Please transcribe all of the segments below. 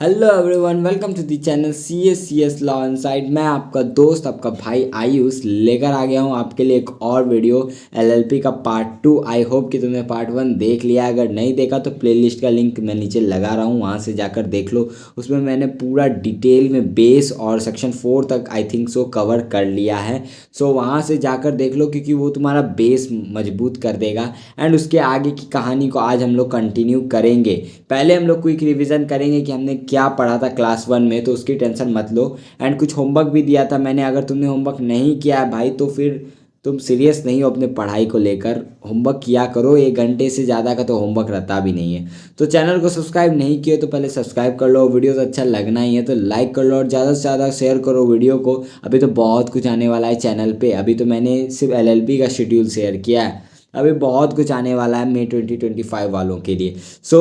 Hello everyone, welcome to the channel C S law inside. मैं आपका दोस्त, आपका भाई आयुष लेकर आ गया हूँ आपके लिए एक और वीडियो एलएलपी का पार्ट 2। आई होप कि तुमने पार्ट 1 देख लिया। अगर नहीं देखा तो प्लेलिस्ट का लिंक मैं नीचे लगा रहा हूँ, वहाँ से जाकर देख लो। उसमें मैंने पूरा डिटेल में बेस और सेक्शन 4 तक आई थिंक सो कवर कर लिया है। सो वहाँ से जाकर देख लो, क्योंकि वो तुम्हारा बेस मजबूत कर देगा। एंड उसके आगे की कहानी को आज हम लोग कंटिन्यू करेंगे। पहले हम लोग क्विक रिवीजन करेंगे कि हमने क्या पढ़ा था क्लास 1 में, तो उसकी टेंशन मत लो। एंड कुछ होमवर्क भी दिया था मैंने। अगर तुमने होमवर्क नहीं किया है भाई, तो फिर तुम सीरियस नहीं हो अपने पढ़ाई को लेकर। होमवर्क किया करो, 1 घंटे से ज़्यादा का तो होमवर्क रहता भी नहीं है। तो चैनल को सब्सक्राइब नहीं किए तो पहले सब्सक्राइब कर लो। वीडियो तो अच्छा लगना ही है तो लाइक कर लो और ज़्यादा से ज़्यादा शेयर करो वीडियो को। अभी तो बहुत कुछ आने वाला है चैनल पे। अभी तो मैंने सिर्फ एलएलबी का शेड्यूल शेयर किया है, अभी बहुत कुछ आने वाला है मई 2025 वालों के लिए। सो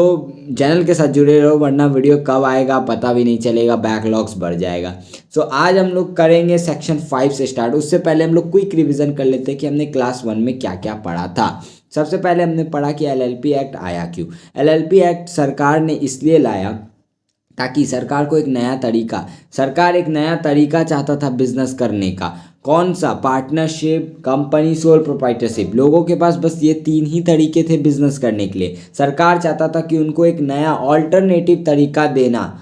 चैनल के साथ जुड़े रहो, वरना वीडियो कब आएगा पता भी नहीं चलेगा, बैकलॉग्स बढ़ जाएगा। सो आज हम लोग करेंगे सेक्शन 5 से स्टार्ट। उससे पहले हम लोग क्विक रिवीजन कर लेते हैं कि हमने क्लास 1 में क्या क्या पढ़ा था। सबसे पहले हमने पढ़ा कि एलएलपी एक्ट आया क्यों। एलएलपी एक्ट सरकार ने इसलिए लाया ताकि सरकार एक नया तरीका चाहता था बिजनेस करने का। कौन सा? Partnership, company, sole proprietorship. लोगों के पास बस ये 3 ही तरीके थे बिजनेस करने के लिए। सरकार चाहता था कि उनको एक नया ऑल्टरनेटिव तरीका देना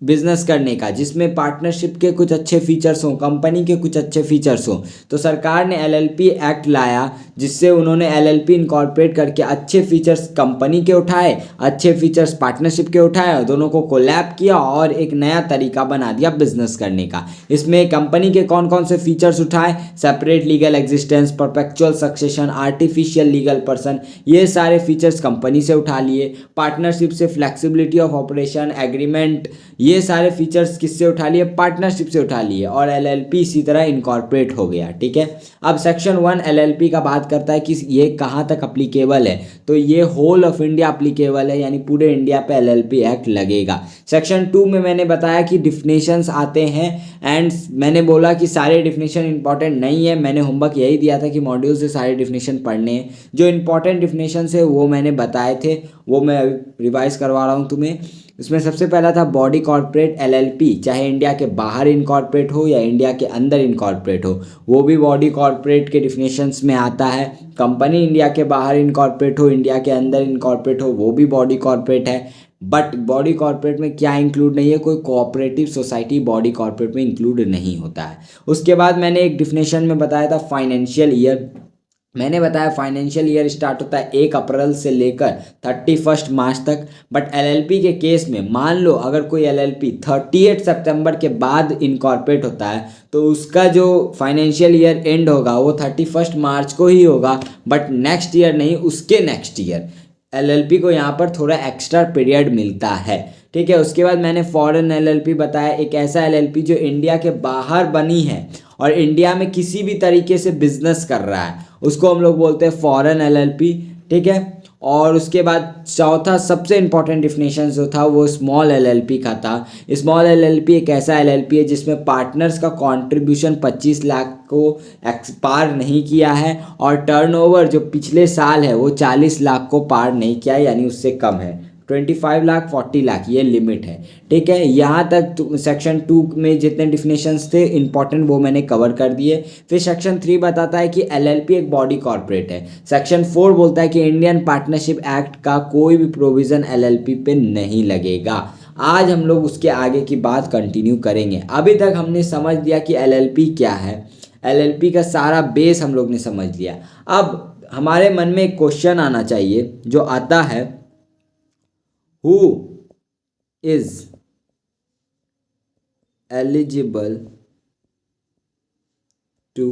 बिजनेस करने का, जिसमें पार्टनरशिप के कुछ अच्छे फीचर्स हों, कंपनी के कुछ अच्छे फीचर्स हों। तो सरकार ने एलएलपी एक्ट लाया, जिससे उन्होंने एलएलपी इनकॉर्पोरेट करके अच्छे फीचर्स कंपनी के उठाए, अच्छे फीचर्स पार्टनरशिप के उठाए और दोनों को कोलैब किया और एक नया तरीका बना दिया बिजनेस करने का। इसमें कंपनी के कौन कौन से फीचर्स उठाए? Separate legal existence, perpetual succession, artificial legal person, ये सारे फीचर्स कंपनी से उठा लिए। पार्टनरशिप से फ्लेक्सिबिलिटी ऑफ ऑपरेशन, एग्रीमेंट, ये सारे फीचर्स किससे उठा लिए? पार्टनरशिप से उठा लिए। और एलएलपी इसी तरह इनकॉर्पोरेट हो गया। ठीक है, अब सेक्शन 1 एलएलपी का बात करता है कि ये कहाँ तक अप्लीकेबल है। तो ये होल ऑफ इंडिया अप्लीकेबल है, यानी पूरे इंडिया पे एलएलपी एक्ट लगेगा। सेक्शन 2 में मैंने बताया कि डिफिनेशंस आते हैं। एंड मैंने बोला कि सारे डिफिनेशन इंपॉर्टेंट नहीं है। मैंने होमवर्क यही दिया था कि मॉड्यूल से सारे डिफिनेशन पढ़ने हैं। जो इंपॉर्टेंट डिफिनेशन है वो मैंने बताए थे, वो मैं रिवाइज करवा रहा हूँ तुम्हें। इसमें सबसे पहला था बॉडी कॉर्पोरेट एलएलपी, चाहे इंडिया के बाहर इनकॉर्पोरेट हो या इंडिया के अंदर इनकॉर्पोरेट हो, वो भी बॉडी कॉर्पोरेट के डिफिनेशंस में आता है। कंपनी इंडिया के बाहर इनकॉर्पोरेट हो, इंडिया के अंदर इनकॉर्पोरेट हो, वो भी बॉडी कॉर्पोरेट है। बट बॉडी कॉर्पोरेट में क्या इंक्लूड नहीं है? कोई कोऑपरेटिव सोसाइटी बॉडी कॉर्पोरेट में इंक्लूड नहीं होता है। उसके बाद मैंने एक डिफिनेशन में बताया था फाइनेंशियल ईयर। मैंने बताया फाइनेंशियल ईयर स्टार्ट होता है 1 अप्रैल से लेकर 31 मार्च तक। बट एलएलपी के केस में मान लो अगर कोई एलएलपी 38 सितंबर के बाद इनकॉर्पोरेट होता है, तो उसका जो फाइनेंशियल ईयर एंड होगा वो 31 मार्च को ही होगा, बट नेक्स्ट ईयर नहीं, उसके नेक्स्ट ईयर। एलएलपी को यहाँ पर थोड़ा एक्स्ट्रा पीरियड मिलता है। ठीक है, उसके बाद मैंने फॉरेन एलएलपी बताया, एक ऐसा एलएलपी जो इंडिया के बाहर बनी है और इंडिया में किसी भी तरीके से बिजनेस कर रहा है, उसको हम लोग बोलते हैं फॉरेन एलएलपी। ठीक है, और उसके बाद चौथा सबसे इंपॉर्टेंट डिफिनेशन जो था वो स्मॉल एलएलपी का था। स्मॉल एलएलपी एक ऐसा एलएलपी है जिसमें पार्टनर्स का कंट्रीब्यूशन 25 लाख को पार नहीं किया है और टर्नओवर जो पिछले साल है वो 40 लाख को पार नहीं किया है, यानी उससे कम है। 25 लाख, 40 लाख ये लिमिट है। ठीक है, यहाँ तक सेक्शन 2 में जितने डिफिनेशंस थे इंपॉर्टेंट वो मैंने कवर कर दिए। फिर सेक्शन 3 बताता है कि एलएलपी एक बॉडी कॉर्पोरेट है। सेक्शन 4 बोलता है कि इंडियन पार्टनरशिप एक्ट का कोई भी प्रोविज़न एलएलपी पे नहीं लगेगा। आज हम लोग उसके आगे की बात कंटिन्यू करेंगे। अभी तक हमने समझ लिया कि एलएलपी क्या है, एलएलपी का सारा बेस हम लोग ने समझ लिया। अब हमारे मन में एक क्वेश्चन आना चाहिए जो आता है, who is eligible to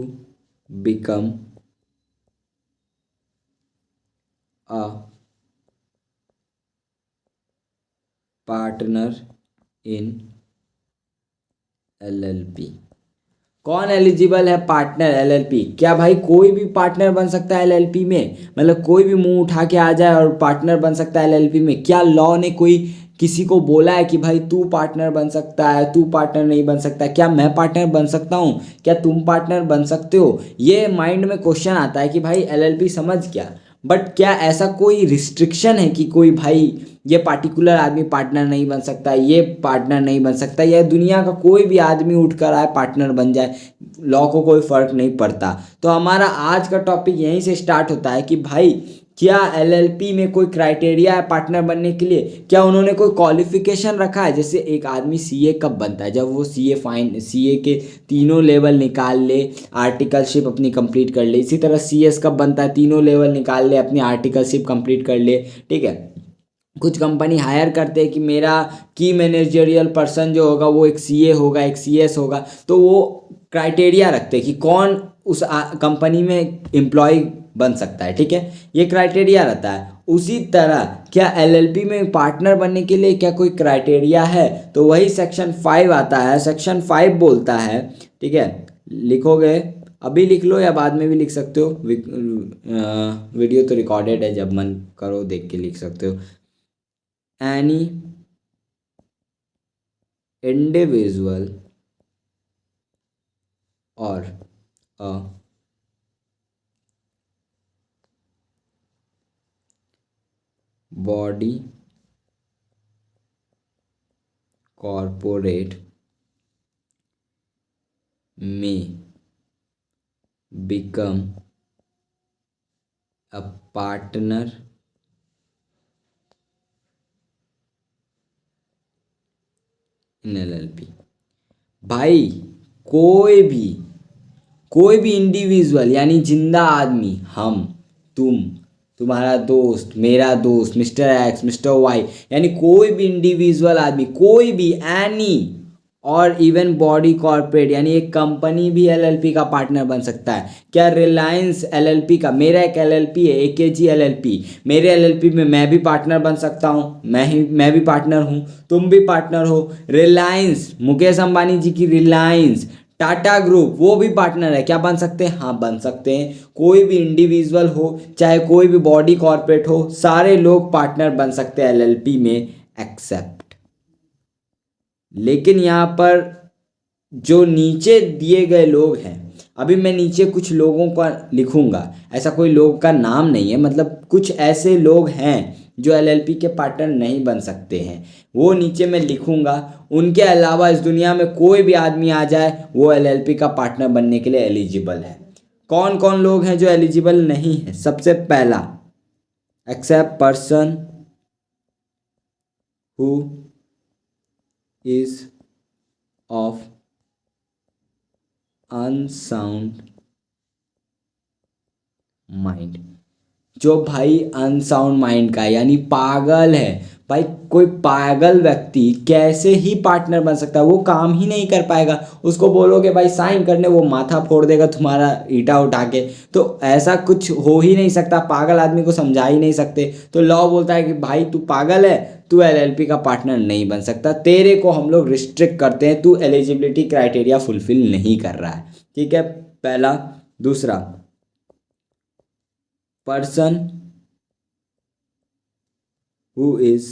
become a partner in LLP? कौन एलिजिबल है पार्टनर एलएलपी? क्या भाई कोई भी पार्टनर बन सकता है एलएलपी में? मतलब कोई भी मुंह उठा के आ जाए और पार्टनर बन सकता है एलएलपी में? क्या लॉ ने कोई किसी को बोला है कि भाई तू पार्टनर बन सकता है, तू पार्टनर नहीं बन सकता? क्या मैं पार्टनर बन सकता हूँ? क्या तुम पार्टनर बन सकते हो? ये माइंड में क्वेश्चन आता है कि भाई एलएलपी समझ क्या। बट क्या ऐसा कोई रिस्ट्रिक्शन है कि कोई भाई ये पार्टिकुलर आदमी पार्टनर नहीं बन सकता, ये पार्टनर नहीं बन सकता, या दुनिया का कोई भी आदमी उठ कर आए पार्टनर बन जाए, लॉ को कोई फर्क नहीं पड़ता? तो हमारा आज का टॉपिक यहीं से स्टार्ट होता है कि भाई क्या एलएलपी में कोई क्राइटेरिया है पार्टनर बनने के लिए? क्या उन्होंने कोई क्वालिफिकेशन रखा है? जैसे एक आदमी सीए कब बनता है? जब वो सीए के तीनों लेवल निकाल ले, आर्टिकलशिप अपनी कंप्लीट कर ले। इसी तरह सीएस कब बनता है? तीनों लेवल निकाल ले, अपनी आर्टिकलशिप कंप्लीट कर ले। ठीक है, कुछ कंपनी हायर करते हैं कि मेरा की मैनेजरियल पर्सन जो होगा वो एक सीए होगा, एक सीएस होगा, तो वो क्राइटेरिया रखते हैं कि कौन उस कंपनी में एम्प्लॉय बन सकता है। ठीक है, ये क्राइटेरिया रहता है। उसी तरह क्या एलएलपी में पार्टनर बनने के लिए क्या कोई क्राइटेरिया है? तो वही सेक्शन 5 आता है। सेक्शन 5 बोलता है, ठीक है, लिखोगे, अभी लिख लो या बाद में भी लिख सकते हो, वीडियो तो रिकॉर्डेड है, जब मन करो देख के लिख सकते हो। एनी इंडिविजुअल और अ बॉडी कॉर्पोरेट में become a partner in LLP। भाई कोई भी कोई भी इंडिविजुअल यानी जिंदा आदमी, हम, तुम, तुम्हारा दोस्त, मेरा दोस्त, मिस्टर एक्स, मिस्टर वाई, यानी कोई भी इंडिविजुअल आदमी, कोई भी, एनी, और इवन बॉडी कॉर्पोरेट यानी एक कंपनी भी एलएलपी का पार्टनर बन सकता है। क्या रिलायंस एलएलपी का, मेरा एक एलएलपी है एकेजी एलएलपी, मेरे एलएलपी में मैं भी पार्टनर बन सकता हूँ, मैं भी पार्टनर हूँ, तुम भी पार्टनर हो। रिलायंस, मुकेश अंबानी जी की रिलायंस, टाटा ग्रुप, वो भी पार्टनर है। क्या बन सकते हैं? हाँ, बन सकते हैं। कोई भी इंडिविजुअल हो, चाहे कोई भी बॉडी कॉर्पोरेट हो, सारे लोग पार्टनर बन सकते हैं एलएलपी में, एक्सेप्ट। लेकिन यहाँ पर जो नीचे दिए गए लोग हैं, अभी मैं नीचे कुछ लोगों का लिखूंगा, ऐसा कोई लोग का नाम नहीं है, मतलब कुछ ऐसे लोग हैं जो एलएलपी के पार्टनर नहीं बन सकते हैं, वो नीचे मैं लिखूंगा। उनके अलावा इस दुनिया में कोई भी आदमी आ जाए वो एलएलपी का पार्टनर बनने के लिए एलिजिबल है। कौन कौन लोग हैं जो एलिजिबल नहीं है? सबसे पहला, except person who is of unsound mind. जो भाई अनसाउंड माइंड का है, यानी पागल है। भाई कोई पागल व्यक्ति कैसे ही पार्टनर बन सकता है? वो काम ही नहीं कर पाएगा। उसको बोलोगे भाई साइन करने, वो माथा फोड़ देगा तुम्हारा ईटा उठा के। तो ऐसा कुछ हो ही नहीं सकता, पागल आदमी को समझा ही नहीं सकते। तो लॉ बोलता है कि भाई तू पागल है, तू एलएलपी का पार्टनर नहीं बन सकता, तेरे को हम लोग रिस्ट्रिक्ट करते हैं, तू एलिजिबिलिटी क्राइटेरिया फुलफिल नहीं कर रहा है। ठीक है, पहला। दूसरा, पर्सन हु इज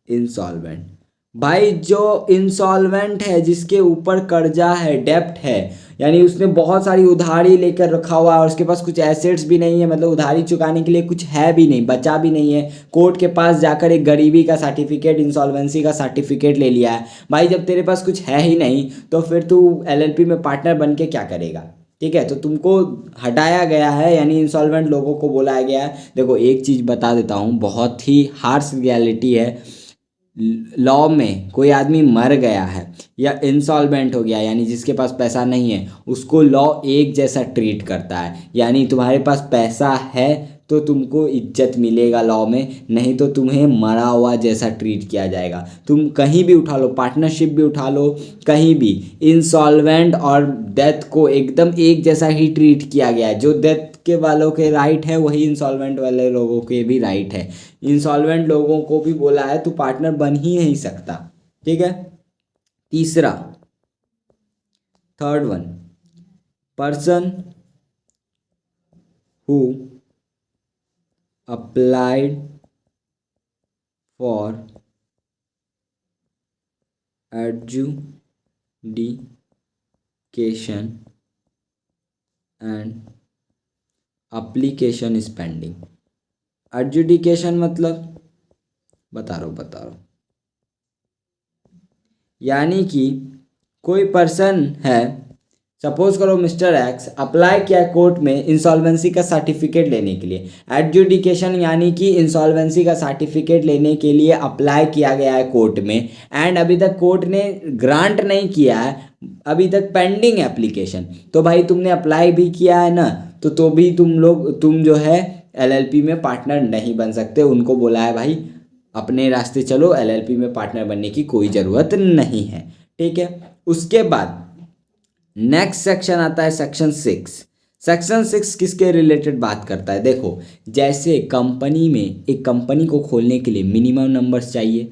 इंसॉल्वेंट। भाई जो इंसॉल्वेंट है, जिसके ऊपर कर्जा है, डेप्ट है, यानी उसने बहुत सारी उधारी लेकर रखा हुआ है और उसके पास कुछ एसेट्स भी नहीं है, मतलब उधारी चुकाने के लिए कुछ है भी नहीं, बचा भी नहीं है। कोर्ट के पास जाकर एक गरीबी का सर्टिफिकेट, इंसॉल्वेंसी का सर्टिफिकेट ले लिया है। भाई जब तेरे पास कुछ है ही नहीं तो फिर तू एलएलपी में पार्टनर बन के क्या करेगा? ठीक है, तो तुमको हटाया गया है, यानी इंसॉल्वेंट लोगों को बुलाया गया है। देखो एक चीज़ बता देता हूँ, बहुत ही हार्श रियलिटी है। लॉ में कोई आदमी मर गया है या इंसॉल्वेंट हो गया, यानी जिसके पास पैसा नहीं है, उसको लॉ एक जैसा ट्रीट करता है। यानी तुम्हारे पास पैसा है तो तुमको इज्जत मिलेगा लॉ में, नहीं तो तुम्हें मरा हुआ जैसा ट्रीट किया जाएगा। तुम कहीं भी उठा लो, पार्टनरशिप भी उठा लो, कहीं भी इंसॉल्वेंट और डेथ को एकदम एक जैसा ही ट्रीट किया गया है। जो डेथ के वालों के राइट है वही इंसॉल्वेंट वाले लोगों के भी राइट है। इंसॉल्वेंट लोगों को भी बोला है तू पार्टनर बन ही नहीं सकता। ठीक है, तीसरा, third one, person who applied for education and application is pending. Adjudication मतलब बता रहा हूँ। यानी कि कोई पर्सन है, सपोज करो मिस्टर एक्स अप्लाई किया कोर्ट में इंसॉल्वेंसी का सर्टिफिकेट लेने के लिए। एडजुडिकेशन यानी कि इंसॉल्वेंसी का सर्टिफिकेट लेने के लिए अप्लाई किया गया है कोर्ट में, एंड अभी तक कोर्ट ने ग्रांट नहीं किया है, अभी तक पेंडिंग एप्लीकेशन। तो भाई तुमने अप्लाई भी किया है ना, तो भी तुम जो है एलएलपी में पार्टनर नहीं बन सकते। उनको बोला है भाई अपने रास्ते चलो, एलएलपी में पार्टनर बनने की कोई ज़रूरत नहीं है। ठीक है, उसके बाद नेक्स्ट सेक्शन आता है सेक्शन 6। सेक्शन 6 किसके रिलेटेड बात करता है? देखो, जैसे कंपनी में, एक कंपनी को खोलने के लिए मिनिमम नंबर्स चाहिए।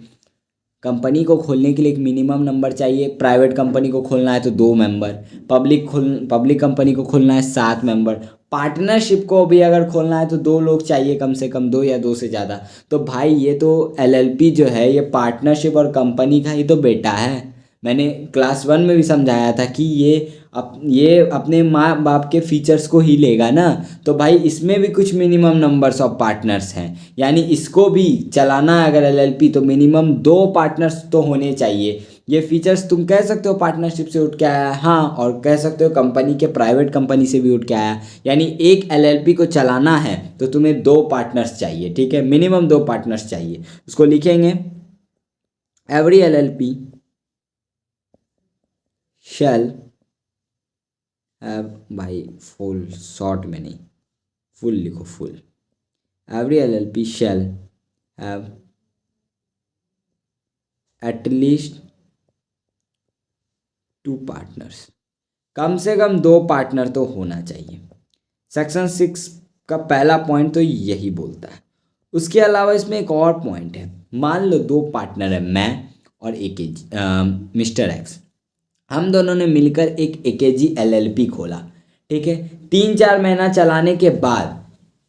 कंपनी को खोलने के लिए एक मिनिमम नंबर चाहिए। प्राइवेट कंपनी को खोलना है तो 2 मेंबर, पब्लिक कंपनी को खोलना है 7 मेंबर, पार्टनरशिप को भी अगर खोलना है तो 2 लोग चाहिए कम से कम, 2 या 2 से ज़्यादा। तो भाई ये तो एलएलपी जो है ये पार्टनरशिप और कंपनी का ही तो बेटा है। मैंने क्लास 1 में भी समझाया था कि ये अपने माँ बाप के फीचर्स को ही लेगा ना। तो भाई इसमें भी कुछ मिनिमम नंबर्स ऑफ पार्टनर्स हैं, यानी इसको भी चलाना है अगर एलएलपी तो मिनिमम 2 पार्टनर्स तो होने चाहिए। ये फीचर्स तुम कह सकते हो पार्टनरशिप से उठ के आया है, हाँ, और कह सकते हो कंपनी के प्राइवेट कंपनी से भी उठ के आया है। यानी एक एलएलपी को चलाना है तो तुम्हें 2 पार्टनर्स चाहिए। ठीक है, मिनिमम 2 पार्टनर्स चाहिए। उसको लिखेंगे एवरी एलएलपी शैल हैव, भाई फुल शॉर्ट में नहीं, फुल लिखो, full. Every LLP shall have at least 2 partners. कम से कम 2 पार्टनर तो होना चाहिए। सेक्शन 6 का पहला पॉइंट तो यही बोलता है। उसके अलावा इसमें एक और पॉइंट है। मान लो 2 पार्टनर है, मैं और मिस्टर एक्स। हम दोनों ने मिलकर एक एकेजी एलएलपी खोला। ठीक है, 3-4 महीना चलाने के बाद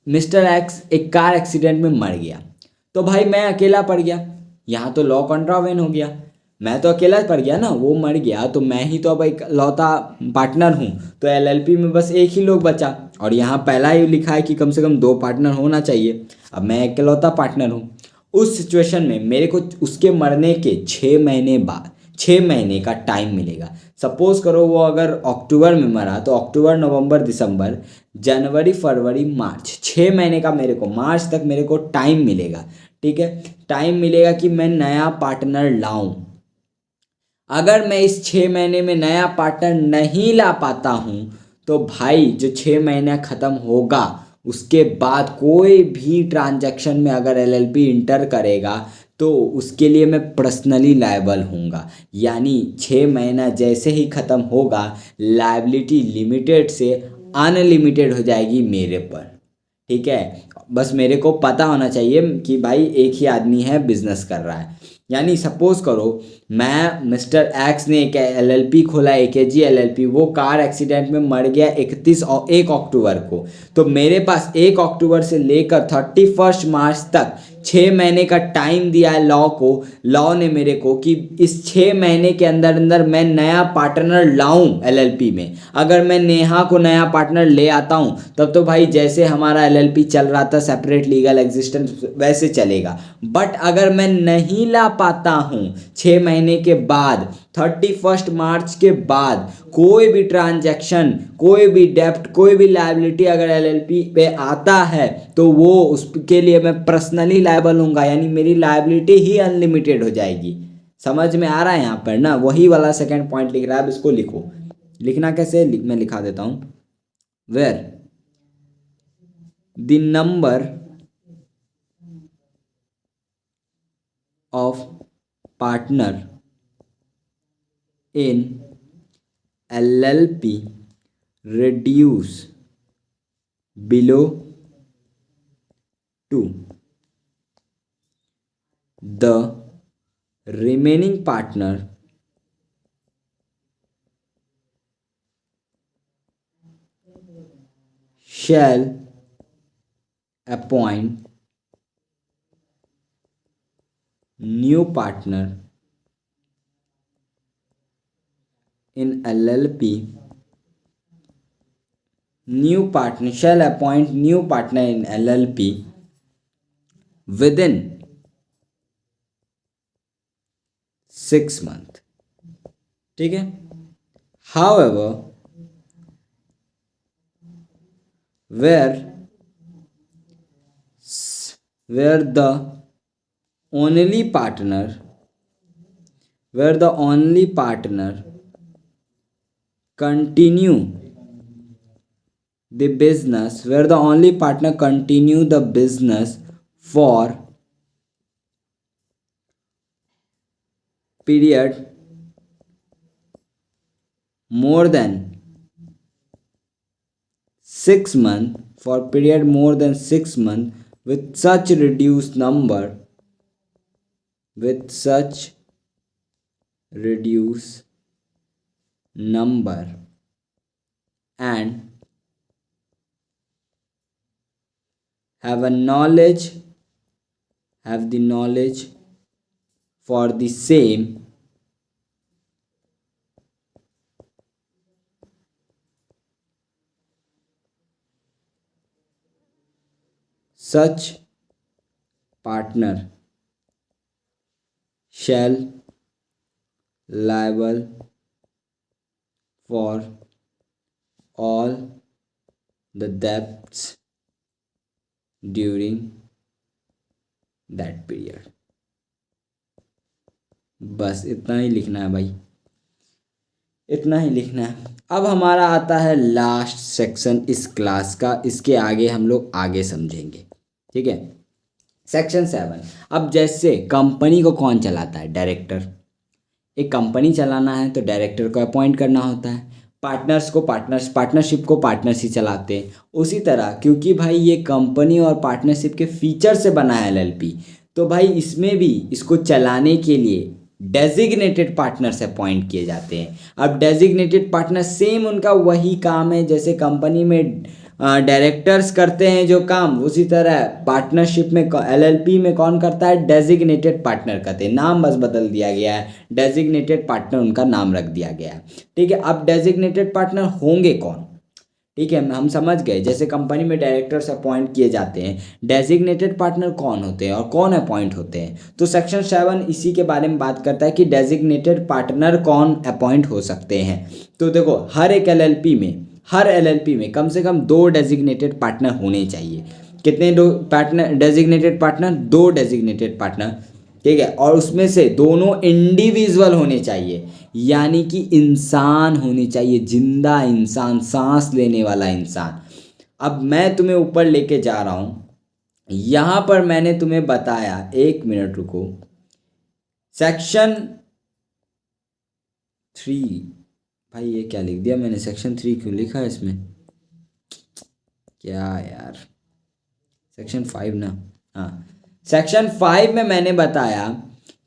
मिस्टर एक्स एक कार एक्सीडेंट में मर गया। तो भाई मैं अकेला पड़ गया, यहाँ तो लॉ कॉन्ट्रावेन हो गया। मैं तो अकेला पड़ गया ना, वो मर गया तो मैं ही तो अब एक लौता पार्टनर हूँ। तो एलएलपी में बस एक ही लोग बचा, और यहाँ पहला ही लिखा है कि कम से कम 2 पार्टनर होना चाहिए। अब मैं इकलौता पार्टनर हूँ। उस सिचुएशन में मेरे को उसके मरने के 6 महीने बाद 6 महीने का टाइम मिलेगा। सपोज करो वो अगर अक्टूबर में मरा तो अक्टूबर, नवंबर, दिसंबर, जनवरी, फरवरी, मार्च, 6 महीने का मेरे को, मार्च तक मेरे को टाइम मिलेगा। ठीक है, टाइम मिलेगा कि मैं नया पार्टनर लाऊं। अगर मैं इस 6 महीने में नया पार्टनर नहीं ला पाता हूँ तो भाई जो 6 महीना ख़त्म होगा उसके बाद कोई भी ट्रांजैक्शन में अगर एलएलपी इंटर करेगा तो उसके लिए मैं पर्सनली लायबल हूँगा। यानी 6 महीना जैसे ही ख़त्म होगा, लायबिलिटी लिमिटेड से अनलिमिटेड हो जाएगी मेरे पर। ठीक है, बस मेरे को पता होना चाहिए कि भाई एक ही आदमी है, बिजनेस कर रहा है। यानी सपोज करो मैं, मिस्टर एक्स ने एक एलएलपी खोला, एकेजी एलएलपी, वो कार एक्सीडेंट में मर गया 1 अक्टूबर को। तो मेरे पास 1 अक्टूबर से लेकर 31 मार्च तक 6 महीने का टाइम दिया है लॉ को। लॉ ने मेरे को कि इस 6 महीने के अंदर अंदर मैं नया पार्टनर लाऊं एलएलपी में। अगर मैं नेहा को नया पार्टनर ले आता हूं तब तो भाई जैसे हमारा एलएलपी चल रहा था सेपरेट लीगल एग्जिस्टेंस वैसे चलेगा। बट अगर मैं नहीं ला पाता हूं 6 महीने के बाद, 31 मार्च के बाद कोई भी ट्रांजैक्शन, कोई भी डेप्ट, कोई भी लायबिलिटी अगर एलएलपी पे आता है तो वो उसके लिए मैं पर्सनली लायबल हूँगा। यानी मेरी लायबिलिटी ही अनलिमिटेड हो जाएगी। समझ में आ रहा है यहाँ पर ना? वही वाला सेकंड पॉइंट लिख रहा है। अब इसको लिखो। लिखना कैसे मैं लिखा देता हूँ। Where the number of partner in LLP reduce below 2, the remaining partner shall appoint new partner in LLP new partner shall appoint new partner in LLP within 6 months. ठीक है. However, where where the only partner continue the business where the only partner continue the business for period more than 6 months with such reduced number and have the knowledge for the same, such partner shall liable for all the debts during that period. बस इतना ही लिखना है भाई, इतना ही लिखना है. अब हमारा आता है लास्ट सेक्शन इस क्लास का. इसके आगे हम लोग आगे समझेंगे. ठीक है. सेक्शन 7. अब जैसे कंपनी को कौन चलाता है? डायरेक्टर. एक कंपनी चलाना है तो डायरेक्टर को अपॉइंट करना होता है. पार्टनरशिप को पार्टनर्स ही चलाते हैं. उसी तरह क्योंकि भाई ये कंपनी और पार्टनरशिप के फीचर से बना है LLP, तो भाई इसमें भी इसको चलाने के लिए डेजिग्नेटेड पार्टनर्स अपॉइंट किए जाते हैं. अब डेजिग्नेटेड पार्टनर सेम उनका वही काम है जैसे कंपनी में डायरेक्टर्स करते हैं जो काम, उसी तरह पार्टनरशिप में LLP में कौन करता है? डेजिग्नेटेड पार्टनर करते हैं. नाम बस बदल दिया गया है, डेजिग्नेटेड पार्टनर उनका नाम रख दिया गया है. ठीक है. अब डेजिग्नेटेड पार्टनर होंगे कौन? ठीक है, हम समझ गए. जैसे कंपनी में डायरेक्टर्स अपॉइंट किए जाते हैं, डेजिग्नेटेड पार्टनर कौन होते हैं और कौन अपॉइंट होते हैं? तो सेक्शन 7 इसी के बारे में बात करता है कि डेजिग्नेटेड पार्टनर कौन अपॉइंट हो सकते हैं. तो देखो हर LLP में कम से कम 2 डेजिग्नेटेड पार्टनर होने चाहिए. कितने 2 partner designated partner? 2 designated partner. ठीक है. और उसमें से दोनों इंडिविजुअल होने चाहिए, यानी कि इंसान होने चाहिए, जिंदा इंसान, सांस लेने वाला इंसान. अब मैं तुम्हें ऊपर लेके जा रहा हूँ. यहाँ पर मैंने तुम्हें बताया, 1 मिनट रुको. सेक्शन 3, भाई ये क्या लिख दिया मैंने? सेक्शन 3 क्यों लिखा है इसमें? क्या यार, सेक्शन 5 ना. हाँ, सेक्शन 5 में मैंने बताया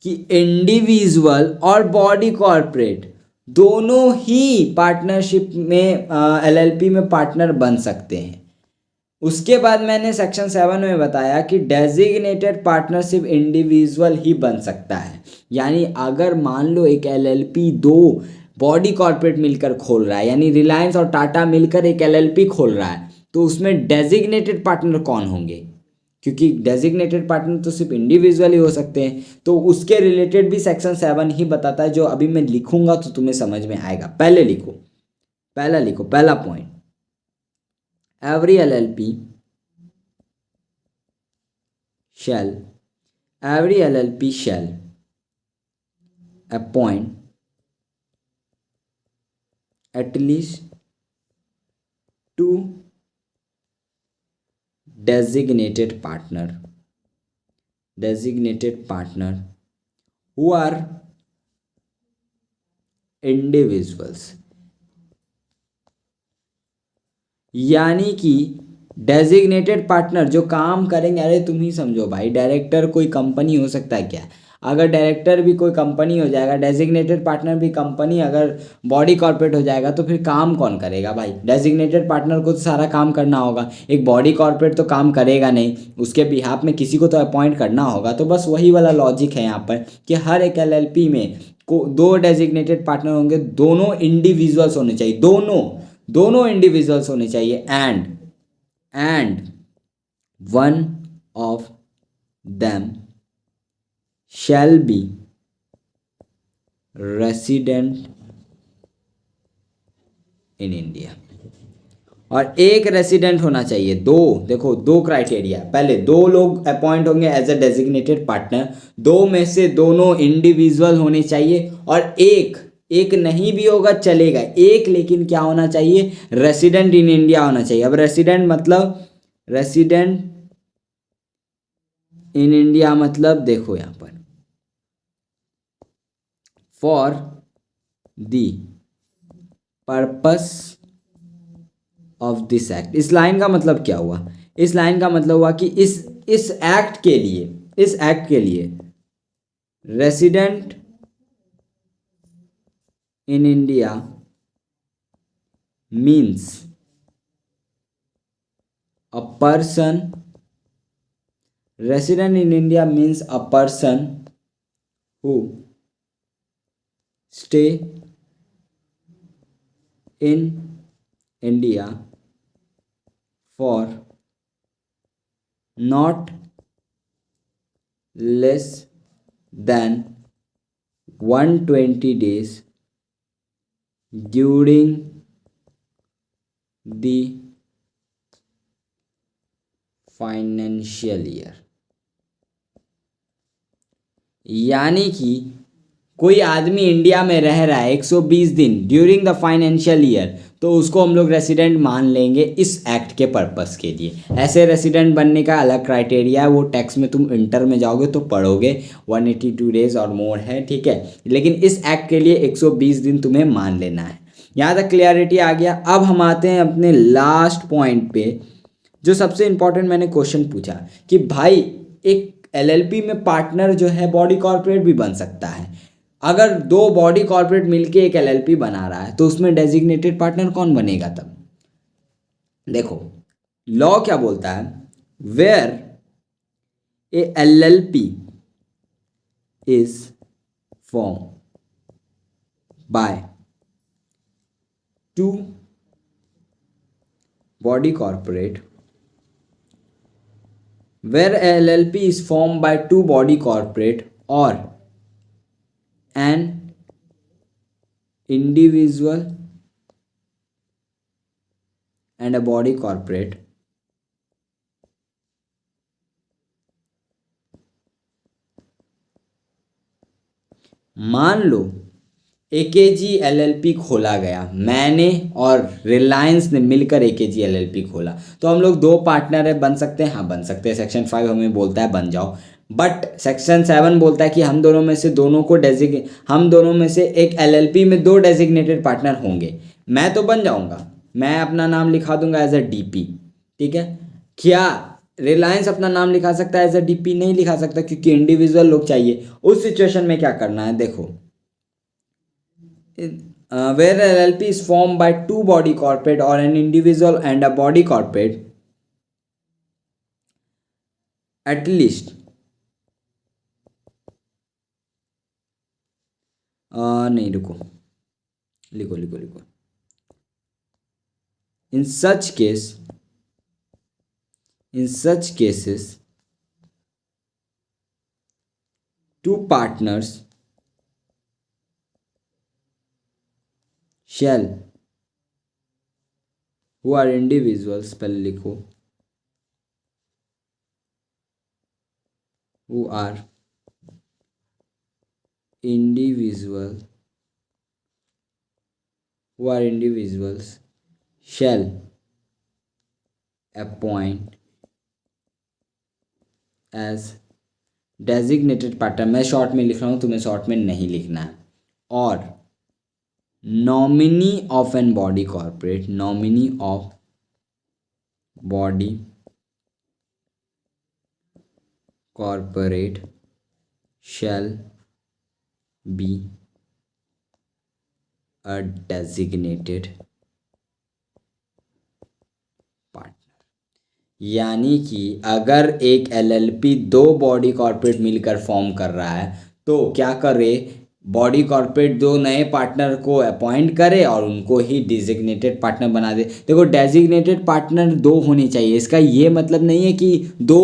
कि इंडिविजुअल और बॉडी कॉर्पोरेट दोनों ही पार्टनरशिप में LLP में पार्टनर बन सकते हैं. उसके बाद मैंने सेक्शन 7 में बताया कि डेजिग्नेटेड पार्टनरशिप इंडिविजुअल ही बन सकता है. यानी अगर मान लो एक LLP 2 बॉडी कॉर्पोरेट मिलकर खोल रहा है, यानी रिलायंस और टाटा मिलकर एक LLP खोल रहा है, तो उसमें डेजिग्नेटेड पार्टनर कौन होंगे? क्योंकि डेजिग्नेटेड पार्टनर तो सिर्फ इंडिविजुअल ही हो सकते हैं. तो उसके रिलेटेड भी सेक्शन 7 ही बताता है, जो अभी मैं लिखूंगा तो तुम्हें समझ में आएगा. पहले लिखो, पहला point. Every LLP shall appoint at least 2 designated partner who are individuals. यानी कि डेजिग्नेटेड पार्टनर जो काम करेंगे, अरे तुम ही समझो भाई, डायरेक्टर कोई कंपनी हो सकता है क्या? अगर डायरेक्टर भी कोई कंपनी हो जाएगा, डेजिग्नेटेड पार्टनर भी कंपनी अगर बॉडी कॉर्पोरेट हो जाएगा, तो फिर काम कौन करेगा भाई? डेजिग्नेटेड पार्टनर को तो सारा काम करना होगा. एक बॉडी कॉर्पोरेट तो काम करेगा नहीं, उसके बिहाफ में किसी को तो अपॉइंट करना होगा. तो बस वही वाला लॉजिक है यहाँ पर कि हर एक LLP में 2 डेजिग्नेटेड पार्टनर होंगे, दोनों इंडिविजुअल्स होने चाहिए. दोनों इंडिविजुअल्स होने चाहिए and one of them shall be resident in India. और एक रेसिडेंट होना चाहिए। दो, देखो दो क्राइटेरिया, पहले दो लोग अपॉइंट होंगे एज अ डेजिग्नेटेड पार्टनर, दो में से दोनों इंडिविजुअल होने चाहिए, और एक नहीं भी होगा चलेगा, एक लेकिन क्या होना चाहिए, रेसिडेंट इन इंडिया होना चाहिए। अब रेसिडेंट मतलब, रेसिडेंट इन इंडिया मतलब देखो यहां पर, for the purpose of this act. इस लाइन का मतलब क्या हुआ, इस लाइन का मतलब हुआ कि इस एक्ट के लिए resident in India means a person, resident in India means a person who stay in India for not less than 120 days during the financial year। यानी कि कोई आदमी इंडिया में रह रहा है 120 दिन ड्यूरिंग द फाइनेंशियल ईयर, तो उसको हम लोग रेसिडेंट मान लेंगे इस एक्ट के पर्पस के लिए। ऐसे रेसिडेंट बनने का अलग क्राइटेरिया है, वो टैक्स में तुम इंटर में जाओगे तो पढ़ोगे, 182 डेज और मोर है, ठीक है। लेकिन इस एक्ट के लिए 120 दिन तुम्हें मान लेना है। यहाँ तक क्लियरिटी आ गया। अब हम आते हैं अपने लास्ट पॉइंट पे, जो सबसे इंपॉर्टेंट मैंने क्वेश्चन पूछा कि भाई एक एलएलपी में पार्टनर जो है बॉडी कॉर्पोरेट भी बन सकता है। अगर दो बॉडी कॉर्पोरेट मिलके एक एलएलपी बना रहा है तो उसमें डेजिग्नेटेड पार्टनर कौन बनेगा तब? देखो लॉ क्या बोलता है, where a LLP is form by two body corporate, where LLP is formed by two body corporate or an individual and a body corporate, मान लो एकेजी एलएलपी खोला गया, मैंने और रिलायंस ने मिलकर एकेजी एलएलपी खोला, तो हम लोग दो पार्टनर है, बन सकते हैं? हाँ बन सकते हैं। सेक्शन 5 हमें बोलता है बन जाओ, बट सेक्शन 7 बोलता है कि हम दोनों में से एक एलएलपी में दो डेजिग्नेटेड पार्टनर होंगे। मैं तो बन जाऊंगा, मैं अपना नाम लिखा दूंगा एज अ डीपी, ठीक है। क्या रिलायंस अपना नाम लिखा सकता है एज अ डीपी? नहीं लिखा सकता, क्योंकि इंडिविजुअल लोग चाहिए। उस सिचुएशन में क्या करना है, देखो where LLP is formed by two body corporate or an individual and a body corporate, at least नहीं रुको, लिखो in such cases two partners shall, who are individuals, पहले लिखो, who are individuals shall appoint as designated partner, मैं short में लिख रहा हूँ, तुम्हें शॉर्ट में नहीं लिखना है, और nominee of an body corporate, nominee of body corporate shall be a designated partner। यानी कि अगर एक एलएलपी दो बॉडी कॉर्पोरेट मिलकर फॉर्म कर रहा है तो क्या करे, बॉडी कॉर्पोरेट दो नए पार्टनर को अपॉइंट करे और उनको ही डेजिग्नेटेड पार्टनर बना दे। देखो, डेजिग्नेटेड पार्टनर दो होने चाहिए, इसका ये मतलब नहीं है कि दो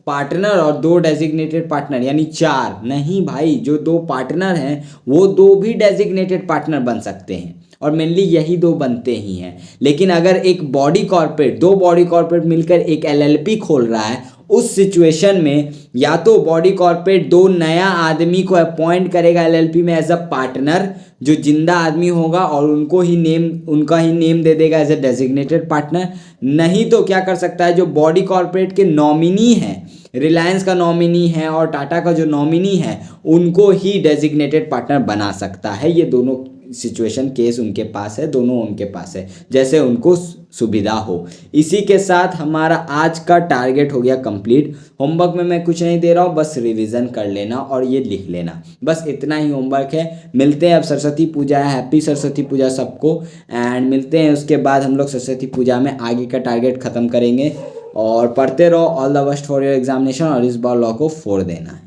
पार्टनर और दो डेजिग्नेटेड पार्टनर यानी चार, नहीं भाई, जो दो पार्टनर हैं वो दो भी डेजिग्नेटेड पार्टनर बन सकते हैं और मेनली यही दो बनते ही हैं। लेकिन अगर एक बॉडी कॉर्पोरेट, दो बॉडी कॉर्पोरेट मिलकर एक एलएलपी खोल रहा है, उस सिचुएशन में या तो बॉडी कॉर्पोरेट दो नया आदमी को अपॉइंट करेगा एलएलपी में एज अ पार्टनर, जो जिंदा आदमी होगा, और उनका ही नेम दे देगा एज अ डेजिग्नेटेड पार्टनर। नहीं तो क्या कर सकता है, जो बॉडी कॉर्पोरेट के नॉमिनी हैं, रिलायंस का नॉमिनी है और टाटा का जो नॉमिनी है, उनको ही डेजिग्नेटेड पार्टनर बना सकता है। ये दोनों सिचुएशन केस उनके पास है, दोनों उनके पास है, जैसे उनको सुविधा हो। इसी के साथ हमारा आज का टारगेट हो गया कंप्लीट। होमवर्क में मैं कुछ नहीं दे रहा हूँ, बस रिवीजन कर लेना और ये लिख लेना, बस इतना ही होमवर्क है। मिलते हैं, अब सरस्वती पूजा है, हैप्पी सरस्वती पूजा सबको। एंड मिलते हैं, उसके बाद हम लोग सरस्वती पूजा में आगे का टारगेट ख़त्म करेंगे। और पढ़ते रहो। All the best for your examination, और इस बार लॉ को 4 देना है।